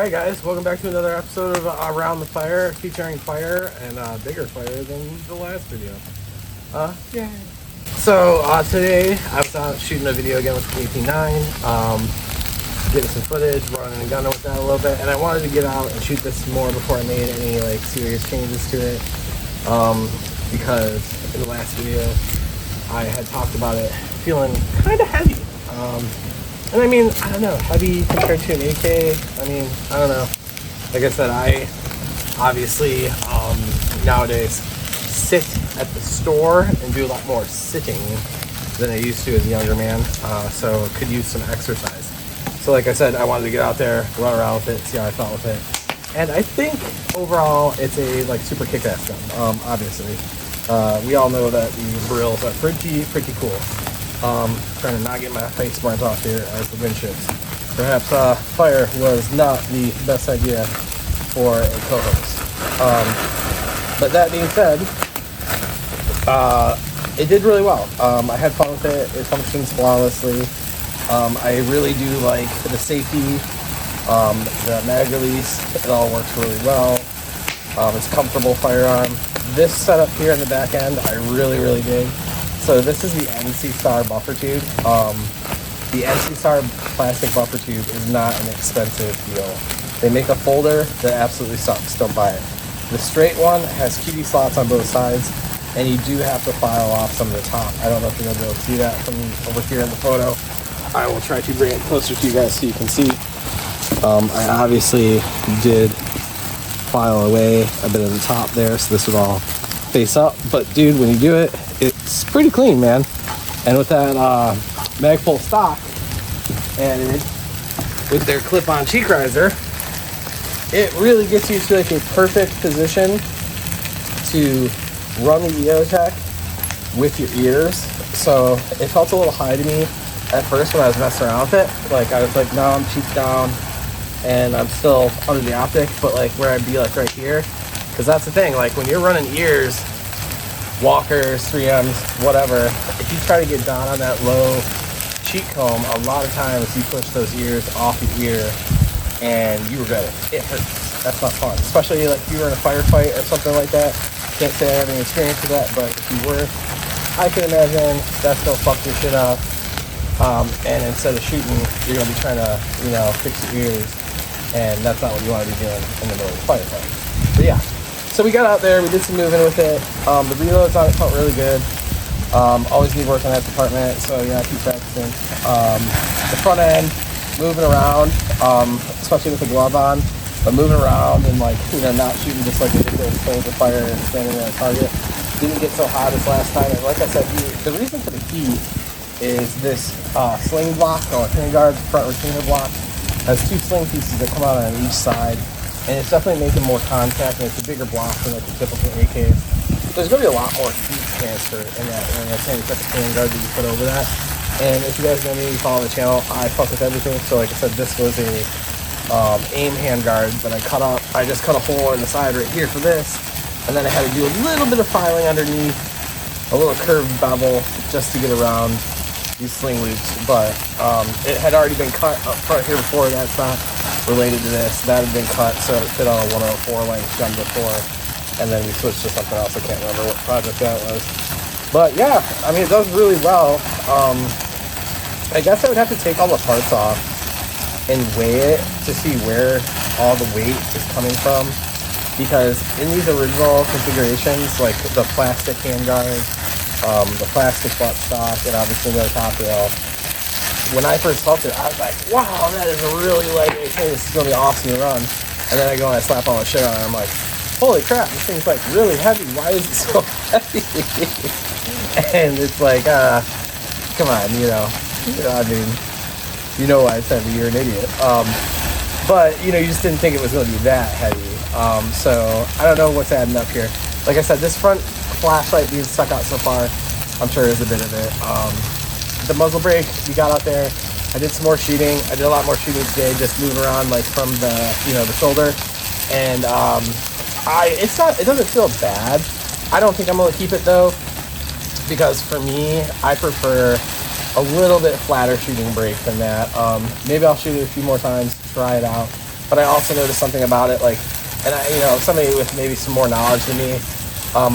Alright guys, welcome back to another episode of Around the Fire, featuring fire and bigger fire than the last video. Yeah. So today I was out shooting a video again with the AP9, getting some footage, running and gunning with that a little bit, and I wanted to get out and shoot this more before I made any like serious changes to it, because in the last video I had talked about it feeling kind of heavy. And I mean, I don't know, heavy compared to an AK. I mean, I don't know. Like I said, I obviously nowadays sit at the store and do a lot more sitting than I used to as a younger man. So could use some exercise. So like I said, I wanted to get out there, run around with it, see how I felt with it. And I think overall it's a like super kick-ass gun, obviously. We all know that the Beryls are pretty cool. Trying to not get my face burnt off here as the wind shifts. Perhaps fire was not the best idea for a co-host. But that being said, it did really well. I had fun with it. It functions flawlessly. I really do like the safety, the mag release. It all works really well. It's a comfortable firearm. This setup here in the back end, I really dig. So this is the NC Star buffer tube. The NC Star plastic buffer tube is not an expensive deal. They make a folder that absolutely sucks. Don't buy it. The straight one has QD slots on both sides, and you do have to file off some of the top. I don't know if you're gonna be able to see that from over here in the photo. I will try to bring it closer to you guys so you can see. I obviously did file away a bit of the top there, so this would all face up. But dude, when you do it, it's pretty clean, man. And with that Magpul stock added with their clip-on cheek riser, it really gets you to like a perfect position to run the EOTech with your ears. So it felt a little high to me at first when I was messing around with it. Like I was like, no, I'm cheek down and I'm still under the optic, but like where I'd be like right here, because that's the thing, like when you're running ears, walkers, 3Ms, whatever, if you try to get down on that low cheek comb, a lot of times you push those ears off your ear and you regret it. It hurts. That's not fun. Especially like if you were in a firefight or something like that. Can't say I have any experience with that, but if you were, I can imagine that's gonna fuck your shit up. And instead of shooting, you're gonna be trying to, fix your ears, and that's not what you want to be doing in the middle of a firefight. But yeah. So we got out there, we did some moving with it. The reloads on it felt really good. Always need work on that department, so keep practicing. The front end, moving around, especially with the glove on, but moving around and not shooting just like ridiculous flames of fire and standing on a target. Didn't get so hot as last time, and like I said, the reason for the heat is this sling block, or handguard front retainer block, has two sling pieces that come out on each side. And it's definitely making more contact, and it's a bigger block than like the typical AKs. There's going to be a lot more heat transfer in that same type of handguard that you put over that. And if you guys know me, you follow the channel, I fuck with everything. So like I said, this was a aim handguard that I just cut a hole in the side right here for this. And then I had to do a little bit of filing underneath, a little curved bevel just to get around these sling loops. But it had already been cut up front here before. That's not related to this. That had been cut so it fit on a 104 length gun before, and then we switched to something else. I can't remember what project that was, but yeah, I mean, it does really well. I guess I would have to take all the parts off and weigh it to see where all the weight is coming from, because in these original configurations, like the plastic handguard, the plastic butt stock, and obviously the top rail, when I first felt it, I was like, wow, that is a really lightweight thing. This is going to be awesome to run. And then I go and I slap all the shit on it. I'm like, holy crap, this thing's like really heavy. Why is it so heavy? And it's like, come on, I mean, you know why I said you're an idiot. But, you just didn't think it was going to be that heavy. So I don't know what's adding up here. Like I said, this front flashlight being stuck out so far, I'm sure is a bit of it. The muzzle brake, we got out there. I did some more shooting. I did a lot more shooting today, just moving around like from the, the shoulder. And it doesn't feel bad. I don't think I'm gonna keep it though, because for me, I prefer a little bit flatter shooting brake than that. Maybe I'll shoot it a few more times, try it out. but I also noticed something about it, like, and I, somebody with maybe some more knowledge than me,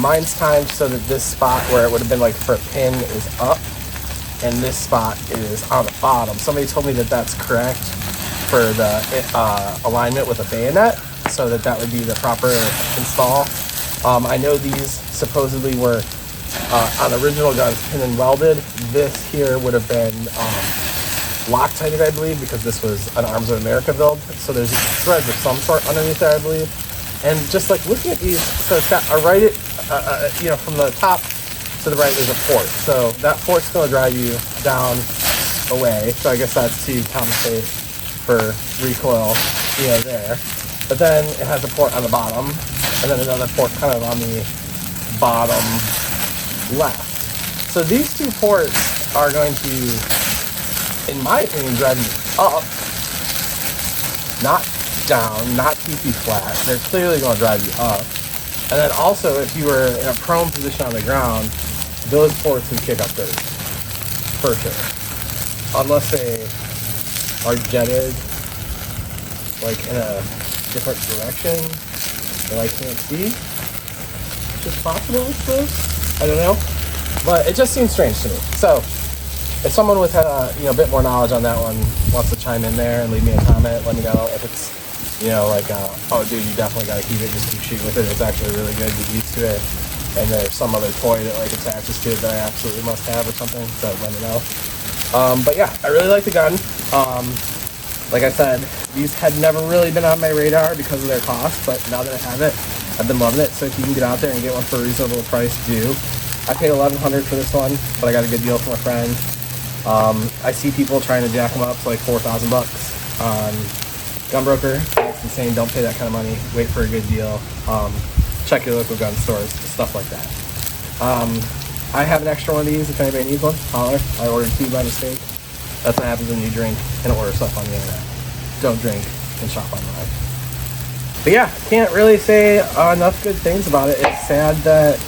mine's timed so that this spot where it would have been like for a pin is up, and this spot is on the bottom. Somebody told me that that's correct for the alignment with a bayonet, so that would be the proper install. I know these supposedly were on original guns pin and welded. This here would have been Loctited, I believe, because this was an Arms of America build. So there's threads of some sort underneath there, I believe. And just like looking at these, so it's got from the top to the right, there's a port. So that port's going to drive you down away. So I guess that's to compensate for recoil, there. But then it has a port on the bottom, and then another port kind of on the bottom left. So these two ports are going to, in my opinion, drive you up, not down, not keep you flat. They're clearly going to drive you up. And then also, if you were in a prone position on the ground, those ports would kick up dirt, for sure. Unless they are jetted, like in a different direction that I can't see, which is possible, I suppose. I don't know. But it just seems strange to me. So, if someone with a bit more knowledge on that one wants to chime in there and leave me a comment, let me know if it's, oh dude, you definitely got to keep it, just keep shooting with it. It's actually really good, get used to it. And there's some other toy that like attaches to it that I absolutely must have or something, so let me know. But yeah, I really like the gun. Like I said, these had never really been on my radar because of their cost, but now that I have it, I've been loving it. So if you can get out there and get one for a reasonable price, do. I paid $1,100 for this one, but I got a good deal from a friend. I see people trying to jack them up to like $4,000 on Gunbroker. It's insane. Don't pay that kind of money. Wait for a good deal. Check your local gun stores, stuff like that. I have an extra one of these. If anybody needs one, holler. I ordered 2 by mistake. That's what happens when you drink and order stuff on the internet. Don't drink and shop online. But yeah, can't really say enough good things about it. It's sad that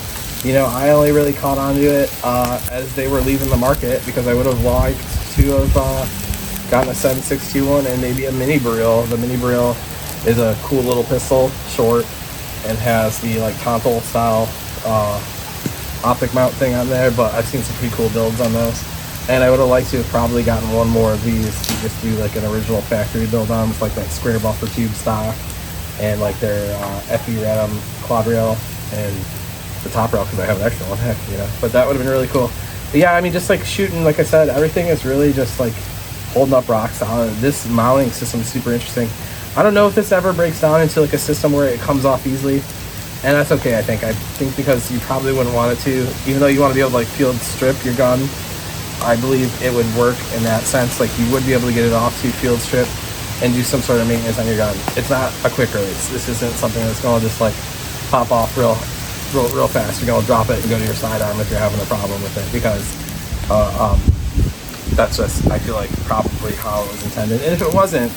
I only really caught on to it as they were leaving the market, because I would have liked to have gotten a 7.62 one and maybe a mini Beryl. The mini Beryl is a cool little pistol, short, and has the like tonsil style optic mount thing on there, but I've seen some pretty cool builds on those. And I would have liked to have probably gotten one more of these to just do like an original factory build on with like that square buffer tube stock and like their FE Radom quad rail and the top rail, because I have an extra one, heck, but that would have been really cool. But yeah, I mean, just like shooting, like I said, everything is really just like holding up rock solid. This mounting system is super interesting. I don't know if this ever breaks down into like a system where it comes off easily, and that's okay. I think because you probably wouldn't want it to, even though you want to be able to like field strip your gun. I believe it would work in that sense. Like you would be able to get it off to field strip and do some sort of maintenance on your gun. It's not a quick release. This isn't something that's going to just like pop off real fast. You're going to drop it and go to your sidearm if you're having a problem with it, because that's just, I feel like, probably how it was intended. And if it wasn't,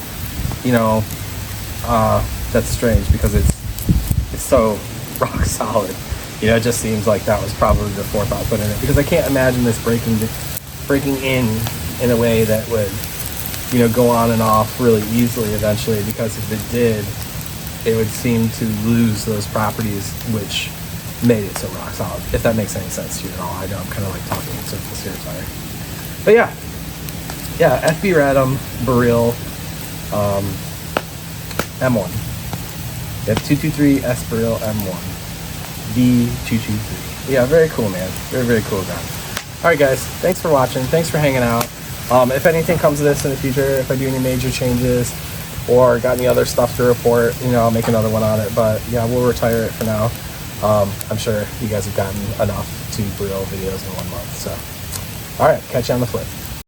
that's strange, because it's so rock solid. It just seems like that was probably the forethought put in it, because I can't imagine this breaking in a way that would, go on and off really easily eventually, because if it did, it would seem to lose those properties which made it so rock solid, if that makes any sense to you at all. I know I'm kind of like talking in circles here, sorry. But yeah, FB Radom Beryl M1. You have 223 S Beryl M1 B223. Yeah, very cool, man. Very, very cool gun. Alright guys, thanks for watching, thanks for hanging out. If anything comes of this in the future, if I do any major changes or got any other stuff to report, I'll make another one on it. But yeah, we'll retire it for now. I'm sure you guys have gotten enough 2 Beryl videos in 1 month. So, alright, catch you on the flip.